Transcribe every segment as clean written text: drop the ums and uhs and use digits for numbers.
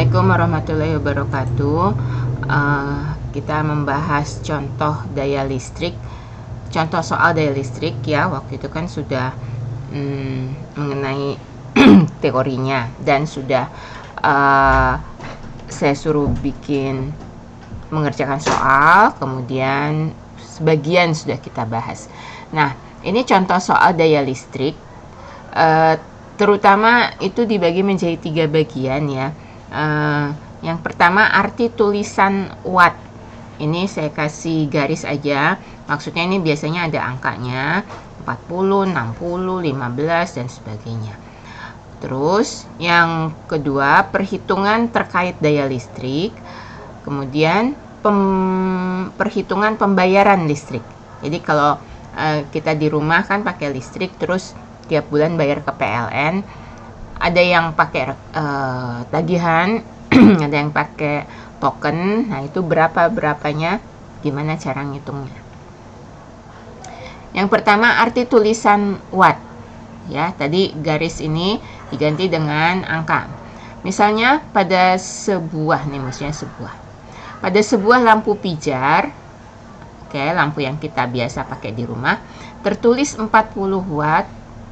Assalamualaikum warahmatullahi wabarakatuh. Kita membahas contoh daya listrik, contoh soal daya listrik ya. Waktu itu kan sudah mengenai teorinya dan sudah saya suruh mengerjakan soal, kemudian sebagian sudah kita bahas. Nah, ini contoh soal daya listrik. Terutama itu dibagi menjadi 3 bagian ya. Yang pertama arti tulisan watt. Ini saya kasih garis aja. Maksudnya ini biasanya ada angkanya 40, 60, 15 dan sebagainya. Terus yang kedua perhitungan terkait daya listrik. Kemudian perhitungan pembayaran listrik. Jadi kalau kita di rumah kan pakai listrik, terus tiap bulan bayar ke PLN, ada yang pakai tagihan, ada yang pakai token. Nah, itu berapanya, gimana cara ngitungnya. Yang pertama arti tulisan watt ya, tadi garis ini diganti dengan angka. Misalnya pada sebuah lampu pijar, lampu yang kita biasa pakai di rumah, tertulis 40 watt.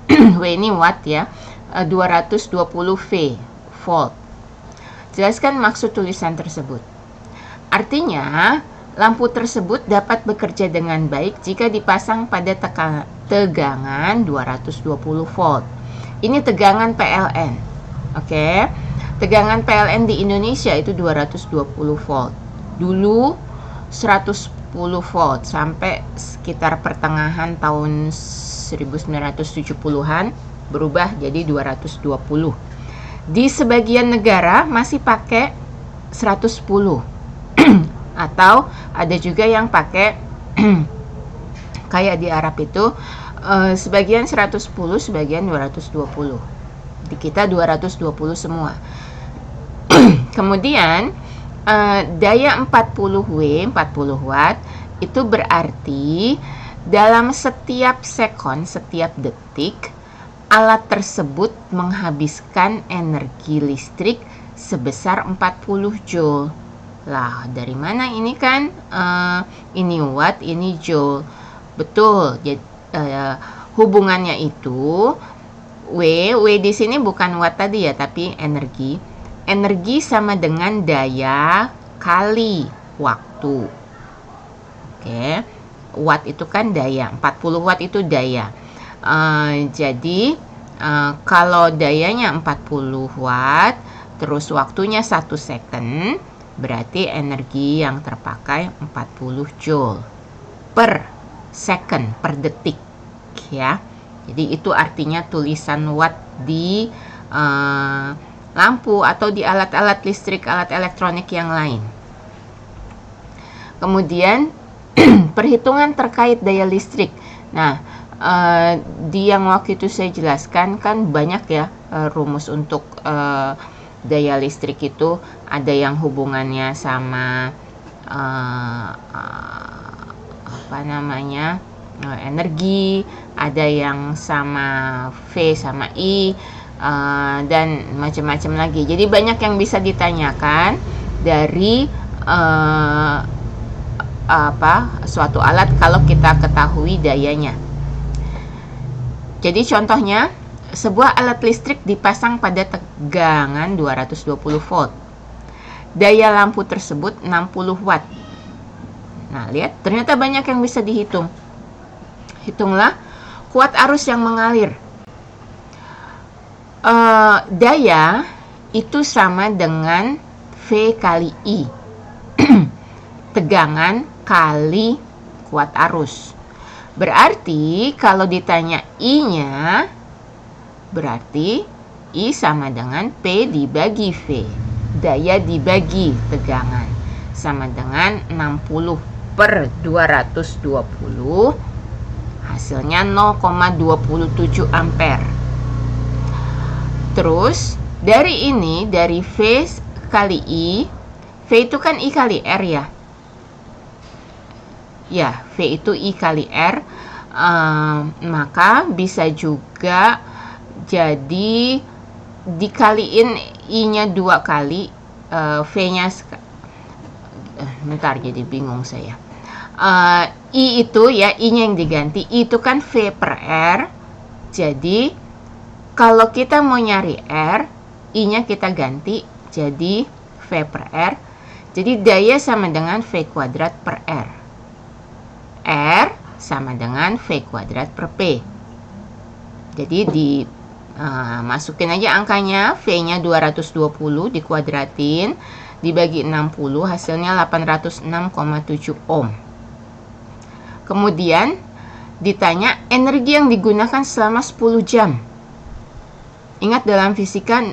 W ini watt ya, 220 V, volt. Jelaskan maksud tulisan tersebut. Artinya, lampu tersebut dapat bekerja dengan baik jika dipasang pada tegangan 220 volt. Ini tegangan PLN. Oke. Tegangan PLN di Indonesia itu 220 volt. Dulu 110 volt sampai sekitar pertengahan tahun 1970-an berubah jadi 220. Di sebagian negara masih pakai 110. Atau ada juga yang pakai kayak di Arab itu sebagian 110, sebagian 220. Di kita 220 semua. Kemudian daya 40 watt itu berarti dalam setiap sekon, setiap detik, alat tersebut menghabiskan energi listrik sebesar 40 joule. Lah, dari mana ini kan? Ini watt, ini joule. Betul. Jadi, hubungannya itu W di sini bukan watt tadi ya, tapi energi. Energi sama dengan daya kali waktu. Oke. Watt itu kan daya, 40 watt itu daya. Jadi kalau dayanya 40 watt, terus waktunya 1 second, berarti energi yang terpakai 40 joule per second, per detik ya. Jadi itu artinya tulisan watt di lampu atau di alat-alat listrik, alat elektronik yang lain. Kemudian perhitungan terkait daya listrik. Nah, di yang waktu itu saya jelaskan kan banyak ya rumus untuk daya listrik itu. Ada yang hubungannya sama energi, ada yang sama V sama I, dan macam-macam lagi. Jadi banyak yang bisa ditanyakan dari suatu alat kalau kita ketahui dayanya. Jadi contohnya, sebuah alat listrik dipasang pada tegangan 220 volt. Daya lampu tersebut 60 watt. Nah, lihat, ternyata banyak yang bisa dihitung. Hitunglah kuat arus yang mengalir. Daya itu sama dengan V kali I. Tegangan kali kuat arus. Berarti kalau ditanya I-nya, berarti I sama dengan P dibagi V. Daya dibagi tegangan sama dengan 60 per 220. Hasilnya 0,27 ampere. Terus dari ini, dari V kali I, V itu kan I kali R ya. Ya, V itu I kali R, maka bisa juga jadi dikaliin I-nya 2 kali, V-nya bentar, jadi bingung saya. I itu ya, I-nya yang diganti. I itu kan V per R. Jadi kalau kita mau nyari R, I-nya kita ganti jadi V per R. Jadi daya sama dengan V kuadrat per R. R sama dengan V kuadrat per P. Jadi masukin aja angkanya, V-nya 220 dikuadratin, dibagi 60, hasilnya 806,7 ohm. Kemudian ditanya energi yang digunakan selama 10 jam. Ingat dalam fisika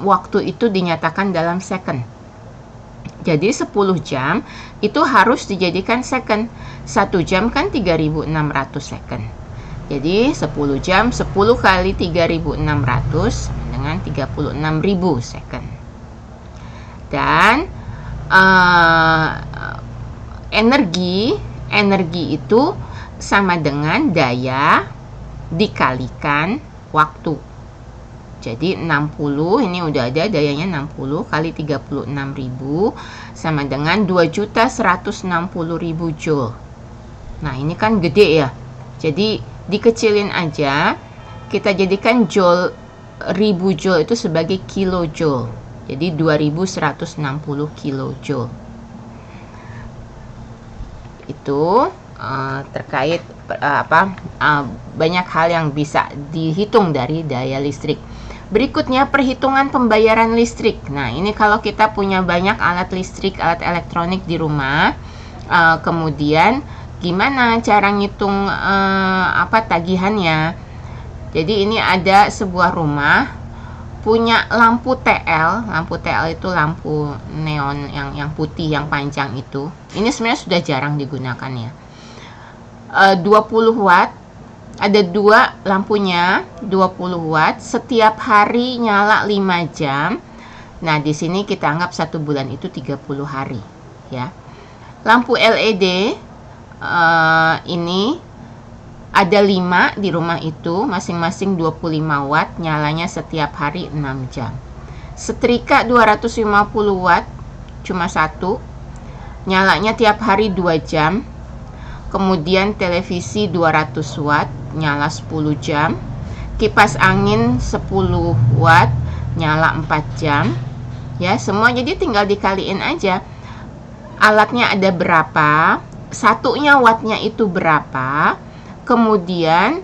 waktu itu dinyatakan dalam second. Jadi 10 jam itu harus dijadikan second. 1 jam kan 3600 second. Jadi 10 jam 10 kali 3600 dengan 36.000 second. Dan energi itu sama dengan daya dikalikan waktu. Jadi 60, ini udah ada dayanya 60 kali 36.000 sama dengan 2.160.000 joule. Nah, ini kan gede ya. Jadi dikecilin aja, kita jadikan joule, 1000 joule itu sebagai kilojoule. Jadi 2160 kilojoule. Itu terkait banyak hal yang bisa dihitung dari daya listrik. Berikutnya perhitungan pembayaran listrik. Nah, ini kalau kita punya banyak alat listrik, alat elektronik di rumah, kemudian gimana cara ngitung tagihannya. Jadi ini ada sebuah rumah punya lampu TL. Lampu TL itu lampu neon yang putih yang panjang itu. Ini sebenarnya sudah jarang digunakan ya. 20 watt. Ada dua lampunya, 20 watt. Setiap hari nyala 5 jam. Nah, di sini kita anggap 1 bulan itu 30 hari ya. Lampu LED ini ada 5 di rumah itu, masing-masing 25 watt, nyalanya setiap hari 6 jam. Setrika 250 watt, cuma 1, nyalanya tiap hari 2 jam. Kemudian televisi 200 watt, nyala 10 jam. Kipas angin 10 watt, nyala 4 jam. Ya, semua jadi tinggal dikaliin aja. Alatnya ada berapa, satunya wattnya itu berapa, kemudian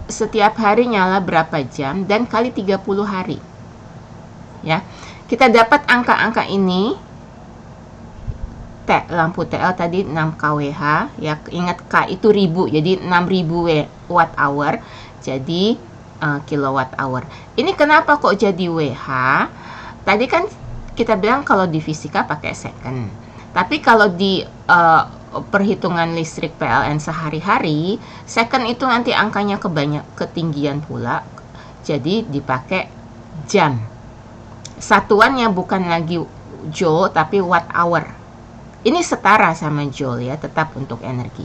setiap hari nyala berapa jam, dan kali 30 hari. Ya, kita dapat angka-angka ini. Lampu TL tadi 6 kWh, ya, ingat K itu ribu, jadi 6000 watt hour, jadi kilowatt hour. Ini kenapa kok jadi WH? Tadi kan kita bilang kalau di fisika pakai second, tapi kalau di perhitungan listrik PLN sehari-hari, second itu nanti angkanya ketinggian pula, jadi dipakai jam. Satuannya bukan lagi joule tapi watt hour. Ini setara sama joule ya, tetap untuk energi.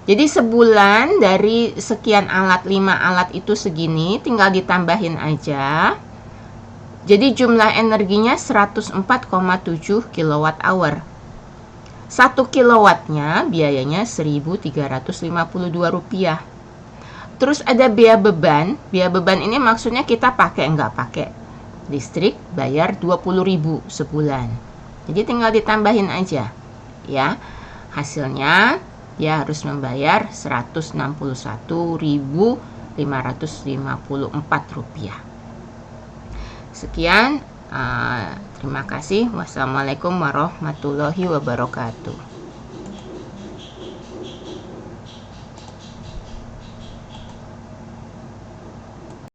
Jadi sebulan dari sekian alat, 5 alat itu segini, tinggal ditambahin aja. Jadi jumlah energinya 104,7 kilowatt hour. 1 kilowattnya biayanya Rp1.352. Terus ada biaya beban. Biaya beban ini maksudnya kita pakai nggak pakai listrik, bayar 20.000 sebulan. Jadi tinggal ditambahin aja ya. Hasilnya dia harus membayar Rp161.554. Sekian, terima kasih. Wassalamualaikum warahmatullahi wabarakatuh.